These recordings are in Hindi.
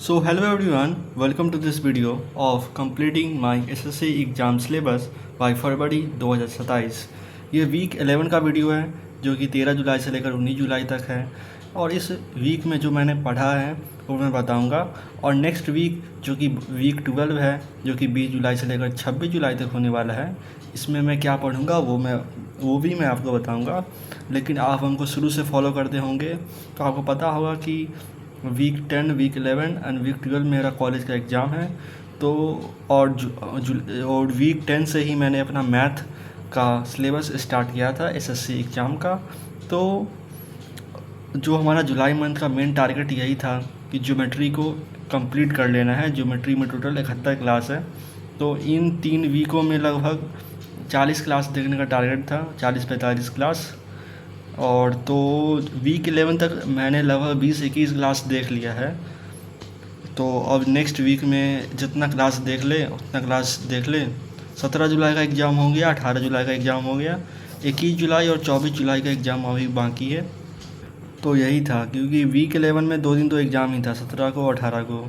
So hello everyone, welcome to this video of completing my SSC exam syllabus by February 2027। ये वीक 11 का वीडियो है जो कि 13 जुलाई से लेकर 19 जुलाई तक है। और इस वीक में जो मैंने पढ़ा है वो मैं बताऊंगा। और नेक्स्ट वीक जो कि वीक 12 है जो कि 20 जुलाई से लेकर 26 जुलाई तक होने वाला है, इसमें मैं क्या पढ़ूंगा वो भी मैं आपको बताऊंगा। लेकिन आप हमको शुरू से फॉलो करते होंगे तो आपको पता होगा कि वीक 10, वीक 11 एंड वीक 12 मेरा कॉलेज का एग्ज़ाम है। तो और वीक 10 से ही मैंने अपना मैथ का सिलेबस स्टार्ट किया था एसएससी एग्ज़ाम का। तो जो हमारा जुलाई मंथ का मेन टारगेट यही था कि ज्योमेट्री को कंप्लीट कर लेना है। ज्योमेट्री में टोटल 71 क्लास है, तो इन 3 वीकों में लगभग 40 क्लास देखने का टारगेट था, 40-45 क्लास। और तो वीक 11 तक मैंने लगभग 20-21 क्लास देख लिया है। तो अब नेक्स्ट वीक में जितना क्लास देख ले उतना क्लास देख ले। 17 जुलाई का एग्ज़ाम हो गया, 18 जुलाई का एग्ज़ाम हो गया, 21 जुलाई और 24 जुलाई का एग्ज़ाम अभी बाकी है। तो यही था, क्योंकि वीक 11 में 2 दिन तो एग्ज़ाम ही था, 17 को और 18 को,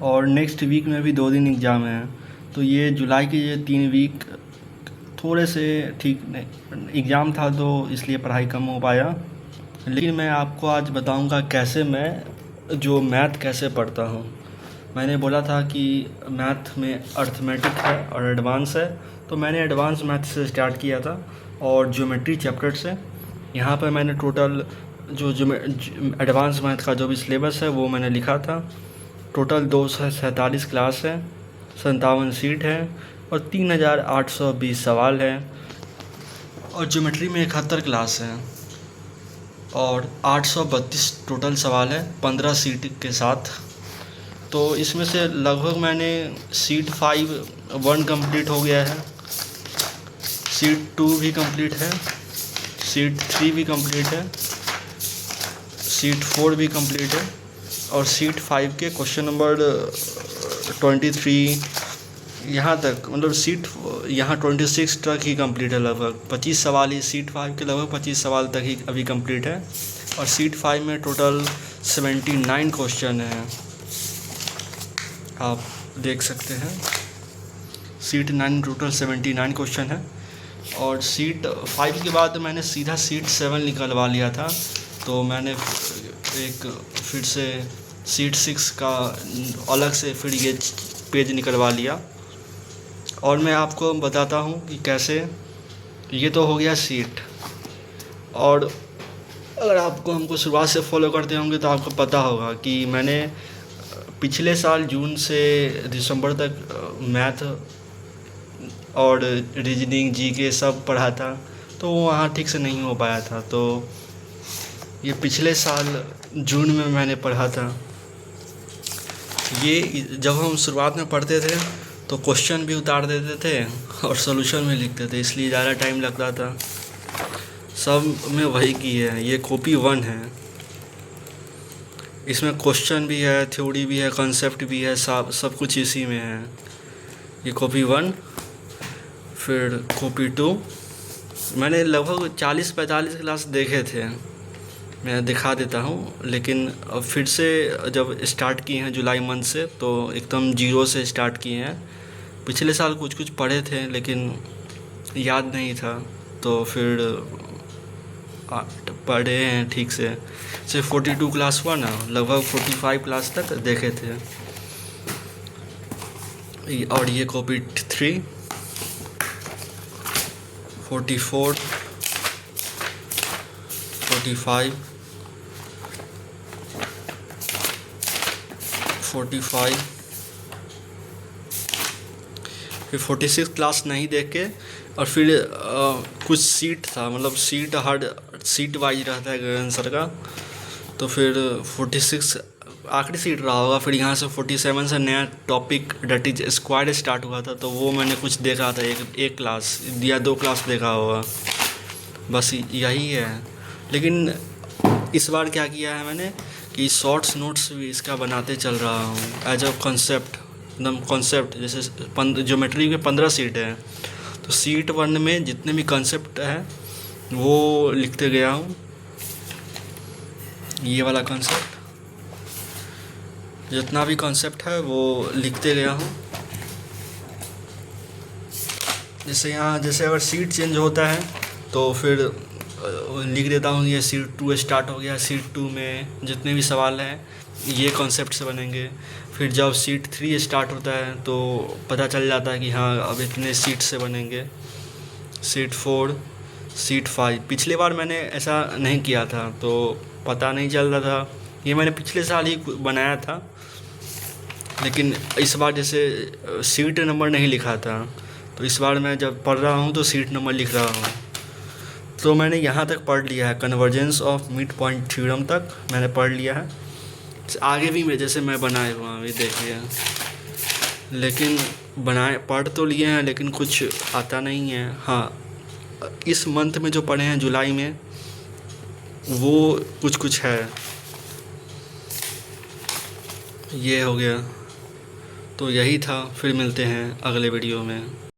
और नेक्स्ट वीक में भी 2 दिन एग्ज़ाम है। तो ये जुलाई के ये 3 वीक थोड़े से ठीक नहीं, एग्ज़ाम था तो इसलिए पढ़ाई कम हो पाया। लेकिन मैं आपको आज बताऊंगा कैसे मैं जो मैथ कैसे पढ़ता हूँ। मैंने बोला था कि मैथ में अर्थमेटिक है और एडवांस है, तो मैंने एडवांस मैथ से स्टार्ट किया था और ज्योमेट्री चैप्टर से। यहाँ पर मैंने टोटल जो एडवांस मैथ का जो भी सिलेबस है वो मैंने लिखा था। टोटल 247 क्लास है, 57 सीट है और 3820 सवाल है। और ज्योमेट्री में 71 क्लास है और 832 टोटल सवाल है 15 सीट के साथ। तो इसमें से लगभग मैंने सीट 1 कंप्लीट हो गया है, सीट 2 भी कंप्लीट है, सीट 3 भी कंप्लीट है, सीट 4 भी कंप्लीट है, और सीट 5 के क्वेश्चन नंबर 23 यहाँ तक, मतलब सीट यहाँ 26 तक ही कंप्लीट है। लगभग 25 सवाल ही सीट 5 के, लगभग 25 सवाल तक ही अभी कंप्लीट है। और सीट 5 में टोटल 79 क्वेश्चन हैं, आप देख सकते हैं। सीट 9 टोटल 79 क्वेश्चन है। और सीट 5 के बाद मैंने सीधा सीट 7 निकलवा लिया था, तो मैंने एक फिर से सीट 6 का अलग से फिर ये पेज निकलवा लिया। और मैं आपको बताता हूँ कि कैसे। ये तो हो गया सीट। और अगर आपको हमको शुरुआत से फॉलो करते होंगे तो आपको पता होगा कि मैंने पिछले साल जून से दिसंबर तक मैथ और रीजनिंग जीके सब पढ़ा था, तो वहाँ ठीक से नहीं हो पाया था। तो ये पिछले साल जून में मैंने पढ़ा था। ये जब हम शुरुआत में पढ़ते थे तो क्वेश्चन भी उतार देते थे और सॉल्यूशन भी लिखते थे, इसलिए ज़्यादा टाइम लगता था। सब में वही की है। ये कॉपी 1 है, इसमें क्वेश्चन भी है, थ्योरी भी है, कॉन्सेप्ट भी है, सब कुछ इसी में है। ये कॉपी 1। फिर कॉपी 2 मैंने लगभग 40-45 क्लास देखे थे, मैं दिखा देता हूँ। लेकिन अब फिर से जब स्टार्ट किए हैं जुलाई मंथ से, तो एकदम जीरो से स्टार्ट किए हैं। पिछले साल कुछ पढ़े थे लेकिन याद नहीं था, तो फिर पढ़े हैं ठीक से। सिर्फ 42 क्लास हुआ ना, लगभग 45 क्लास तक देखे थे। और ये कॉपी 3, 44, 45, 45, फिर 46 क्लास नहीं देख के, और फिर कुछ सीट था, मतलब सीट हर सीट वाइज रहता है आंसर का। तो फिर 46 आखिरी सीट रहा होगा। फिर यहाँ से 47 से नया topic date is square start हुआ था, तो वो मैंने कुछ देखा था, एक क्लास या 2 क्लास देखा होगा, बस यही है। लेकिन इस बार क्या किया है मैंने कि शॉर्ट्स नोट्स भी इसका बनाते चल रहा हूँ एज अ कॉन्सेप्ट, एकदम कॉन्सेप्ट। जैसे ज्योमेट्री में 15 सीट है, तो सीट 1 में जितने भी कॉन्सेप्ट है वो लिखते गया हूँ। ये वाला कॉन्सेप्ट, जितना भी कॉन्सेप्ट है वो लिखते गया हूँ। जैसे यहाँ जैसे अगर सीट चेंज होता है तो फिर लिख देता हूँ ये सीट 2 स्टार्ट हो गया, सीट 2 में जितने भी सवाल हैं ये कॉन्सेप्ट से बनेंगे। फिर जब सीट 3 स्टार्ट होता है तो पता चल जाता है कि हाँ अब इतने सीट से बनेंगे, सीट 4, सीट 5। पिछले बार मैंने ऐसा नहीं किया था तो पता नहीं चल रहा था, ये मैंने पिछले साल ही बनाया था, लेकिन इस बार जैसे सीट नंबर नहीं लिखा था तो इस बार मैं जब पढ़ रहा हूँ तो सीट नंबर लिख रहा हूँ। तो मैंने यहाँ तक पढ़ लिया है, convergence of mid point theorem तक मैंने पढ़ लिया है। आगे भी जैसे मैं बनाए हुआ अभी देखिए, लेकिन पढ़ तो लिए हैं लेकिन कुछ आता नहीं है। हाँ, इस मंथ में जो पढ़े हैं जुलाई में वो कुछ है, ये हो गया। तो यही था, फिर मिलते हैं अगले वीडियो में।